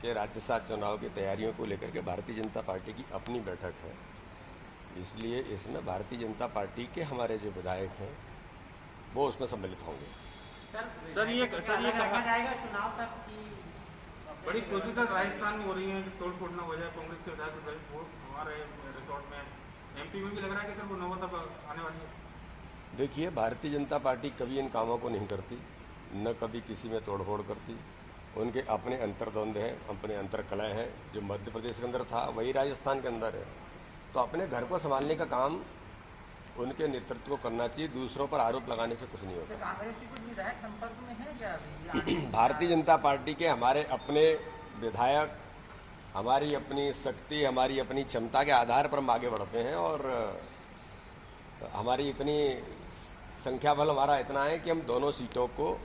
के राज्यसभा चुनाव की तैयारियों को लेकर के भारतीय जनता पार्टी की अपनी बैठक है, इसलिए इसमें भारतीय जनता पार्टी के हमारे जो विधायक हैं वो उसमें सम्मिलित होंगे। सर ये कहा जाएगा चुनाव तक की बड़ी कोशिश राजस्थान में हो रही है कि तोड़ फोड़ न हो जाए, कांग्रेस के विधायक हमारे रिसोर्ट में, एमपी में भी लग रहा है कि सर वो नौबत अब आने वाली है। देखिए, भारतीय जनता पार्टी कभी इन कामों को नहीं करती, न कभी किसी में तोड़फोड़ करती। उनके अपने अंतर्द्वंद हैं, अपने अंतर्कलह हैं। जो मध्य प्रदेश के अंदर था वही राजस्थान के अंदर है, तो अपने घर को संभालने का काम उनके नेतृत्व को करना चाहिए। दूसरों पर आरोप लगाने से कुछ नहीं होता। कांग्रेस की कुछ विधायक संपर्क में है क्या अभी? भारतीय जनता पार्टी के हमारे अपने विधायक हमारी अपनी शक्ति, हमारी अपनी क्षमता के आधार पर हम आगे बढ़ते हैं और हमारी इतनी संख्या बल हमारा इतना है कि हम दोनों सीटों को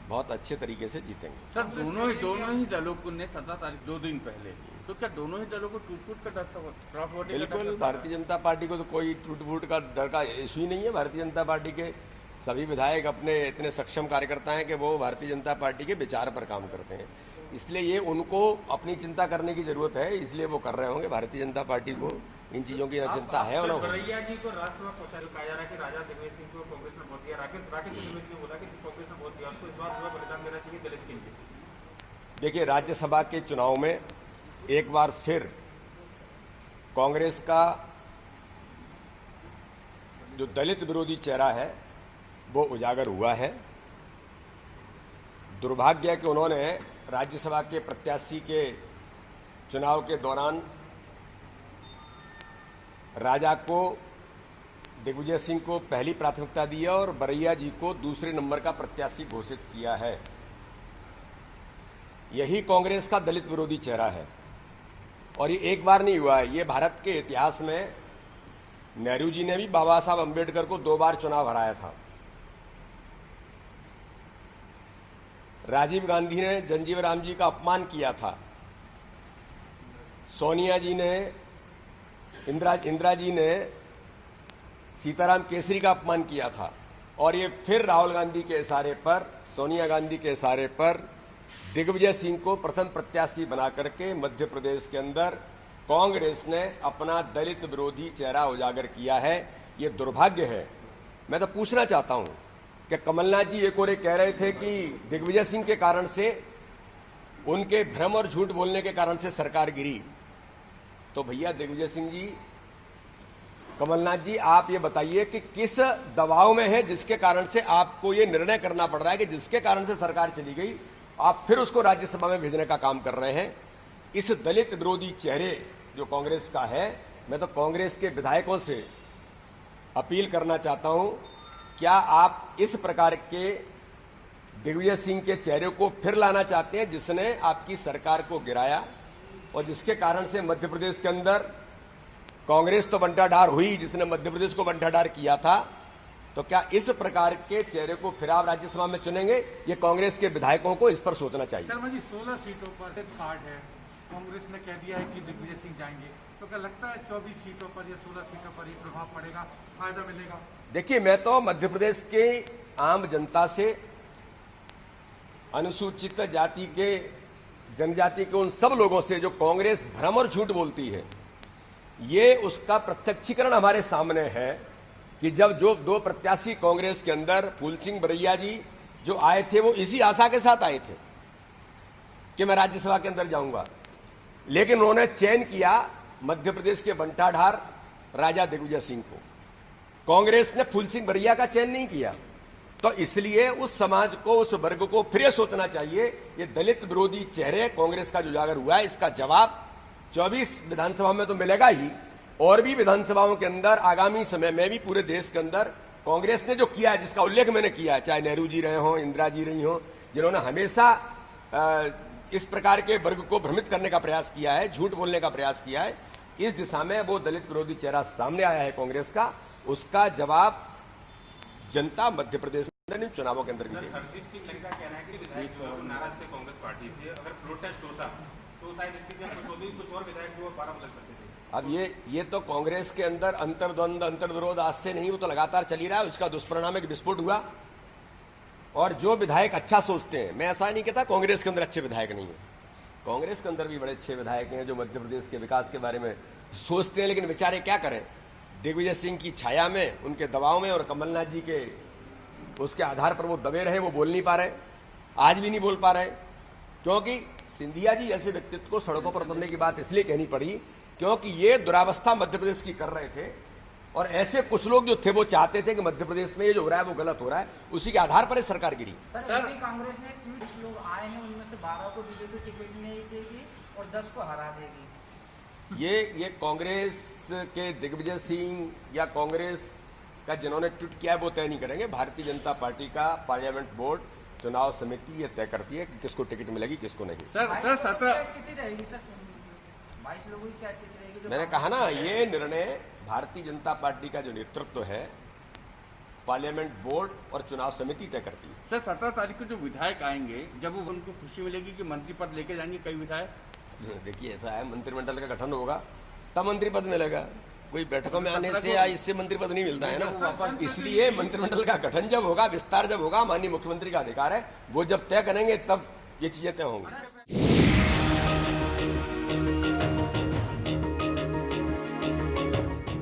बहुत अच्छे तरीके से जीतेंगे। सर दोनों ही दलों को ने 17 तारीख 2 दिन पहले, तो क्या दोनों ही दलों को टूट का डर? बिल्कुल, भारतीय जनता पार्टी को तो कोई टूट फूट का डर का इशू ही नहीं है। भारतीय जनता पार्टी के सभी विधायक अपने इतने सक्षम कार्यकर्ता हैं कि वो भारतीय जनता पार्टी के विचार पर काम करते हैं, इसलिए ये उनको अपनी चिंता करने की जरूरत है, इसलिए वो कर रहे होंगे। भारतीय जनता पार्टी को इन चीजों की चिंता है। बरैया जी को राज्यसभा पहुंचा कहा जा रहा है कि राजा दिग्विजय सिंह को कांग्रेस ने वोट दिया, राकेश त्रिवेदी ने बोला कि कांग्रेस ने वोट दिया, उसको इस बार पूरा बलिदान देना चाहिए दलित के लिए। देखिए, राज्यसभा के चुनाव में एक बार फिर कांग्रेस का जो दलित विरोधी चेहरा है वो उजागर हुआ है। दुर्भाग्य है कि उन्होंने राज्यसभा के प्रत्याशी के चुनाव के दौरान राजा को, दिग्विजय सिंह को पहली प्राथमिकता दी है और बरैया जी को दूसरे नंबर का प्रत्याशी घोषित किया है। यही कांग्रेस का दलित विरोधी चेहरा है और ये एक बार नहीं हुआ है। ये भारत के इतिहास में नेहरू जी ने भी बाबा साहब अंबेडकर को 2 बार चुनाव हराया था। राजीव गांधी ने जंजीव राम जी का अपमान किया था। सोनिया जी ने, इंदिरा जी ने सीताराम केसरी का अपमान किया था और ये फिर राहुल गांधी के इशारे पर, सोनिया गांधी के इशारे पर दिग्विजय सिंह को प्रथम प्रत्याशी बना करके मध्य प्रदेश के अंदर कांग्रेस ने अपना दलित विरोधी चेहरा उजागर किया है। ये दुर्भाग्य है। मैं तो पूछना चाहता हूं कि कमलनाथ जी एक और कह रहे थे कि दिग्विजय सिंह के कारण से, उनके भ्रम और झूठ बोलने के कारण से सरकार गिरी। तो भैया दिग्विजय सिंह जी, कमलनाथ जी, आप ये बताइए कि किस दबाव में है जिसके कारण से आपको ये निर्णय करना पड़ रहा है कि जिसके कारण से सरकार चली गई, आप फिर उसको राज्यसभा में भेजने का काम कर रहे हैं। इस दलित विरोधी चेहरे जो कांग्रेस का है, मैं तो कांग्रेस के विधायकों से अपील करना चाहता हूं, क्या आप इस प्रकार के दिग्विजय सिंह के चेहरे को फिर लाना चाहते हैं जिसने आपकी सरकार को गिराया और जिसके कारण से मध्य प्रदेश के अंदर कांग्रेस तो बंटाढार हुई, जिसने मध्य प्रदेश को बंटाढार किया था। तो क्या इस प्रकार के चेहरे को फिर आप राज्यसभा में चुनेंगे? ये कांग्रेस के विधायकों को इस पर सोचना चाहिए। शर्मा जी, 16 सीटों पर कार्ड है, कांग्रेस ने कह दिया है कि दिग्विजय सिंह जाएंगे, तो क्या लगता है 24 सीटों पर या 16 सीटों पर ही प्रभाव पड़ेगा, फायदा मिलेगा? देखिए, मैं तो मध्य प्रदेश के आम जनता से, अनुसूचित जाति के, जनजाति के उन सब लोगों से जो कांग्रेस भ्रम और झूठ बोलती है, ये उसका प्रत्यक्षीकरण हमारे सामने है कि जब जो 2 प्रत्याशी कांग्रेस के अंदर, फूल सिंह बरैया जी जो आए थे, वो इसी आशा के साथ आए थे कि मैं राज्यसभा के अंदर जाऊंगा, लेकिन उन्होंने चयन किया मध्य प्रदेश के बंटाढार राजा दिग्विजय सिंह को। कांग्रेस ने फूल सिंह बरैया का चयन नहीं किया। तो इसलिए उस समाज को, उस वर्ग को फिर यह सोचना चाहिए, ये दलित विरोधी चेहरे कांग्रेस का जो उजागर हुआ है, इसका जवाब 24 विधानसभा में तो मिलेगा ही, और भी विधानसभाओं के अंदर आगामी समय में भी पूरे देश के अंदर कांग्रेस ने जो किया है, जिसका उल्लेख मैंने किया है, चाहे नेहरू जी रहे हों, इंदिरा जी रही हों, जिन्होंने हमेशा इस प्रकार के वर्ग को भ्रमित करने का प्रयास किया है, झूठ बोलने का प्रयास किया है, इस दिशा में वो दलित विरोधी चेहरा सामने आया है कांग्रेस का। उसका जवाब जनता मध्य प्रदेश के चुनावों के अंदर देगी। हरदीप सिंह का कहना है कि विधायक जो है नाराज थे कांग्रेस पार्टी से, अगर प्रोटेस्ट होता तो शायद स्थिति में कुछ और विधायक जो 12 बदल सकते थे। अब ये तो कांग्रेस के अंदर अंतर्द्वंद, अंतर्विरोध आज से नहीं, वो तो लगातार चली रहा है। उसका दुष्परिणाम एक विस्फोट हुआ और जो विधायक अच्छा सोचते हैं, मैं ऐसा नहीं कहता कांग्रेस के अंदर अच्छे विधायक नहीं है, कांग्रेस के अंदर भी बड़े अच्छे विधायक हैं जो मध्य प्रदेश के विकास के बारे में सोचते हैं, लेकिन बेचारे क्या करें, दिग्विजय सिंह की छाया में, उनके दबाव में और कमलनाथ जी के उसके आधार पर वो दबे रहे, वो बोल नहीं पा रहे, आज भी नहीं बोल पा रहे। क्योंकि सिंधिया जी ऐसे व्यक्तित्व को सड़कों पर उतरने की बात इसलिए कहनी पड़ी क्योंकि ये दुरावस्था मध्य प्रदेश की कर रहे थे और ऐसे कुछ लोग जो थे वो चाहते थे कि मध्य प्रदेश में ये जो हो रहा है वो गलत हो रहा है, उसी के आधार पर सरकार गिरी। सर एमपी कांग्रेस ने कुछ लोग आए हैं, उनमें से 12 को बीजेपी टिकट नहीं देगी और 10 को हरा देगी। ये कांग्रेस के दिग्विजय सिंह या कांग्रेस का जिन्होंने ट्वीट किया है वो तय नहीं करेंगे। भारतीय जनता पार्टी का पार्लियामेंट बोर्ड चुनाव समिति ये तय करती है कि किसको टिकट मिलेगी किसको नहीं। सर क्या स्थिति रहेगी सर? 22 लोगों की क्या स्थिति रहेगी? मैंने कहा ना, ये निर्णय भारतीय जनता पार्टी का जो नेतृत्व है पार्लियामेंट बोर्ड और चुनाव समिति तय करती है। सर 17 तारीख को जो विधायक आएंगे जब वो उनको खुशी मिलेगी कि मंत्री पद लेके जाएंगे कई विधायक। देखिए ऐसा है, मंत्रिमंडल का गठन होगा तब मंत्री पद मिलेगा, कोई बैठकों में आने से या इससे मंत्री पद नहीं मिलता है ना। इसलिए मंत्रिमंडल का गठन जब होगा, विस्तार जब होगा, माननीय मुख्यमंत्री का अधिकार है, वो जब तय करेंगे तब ये चीजें तय होंगी।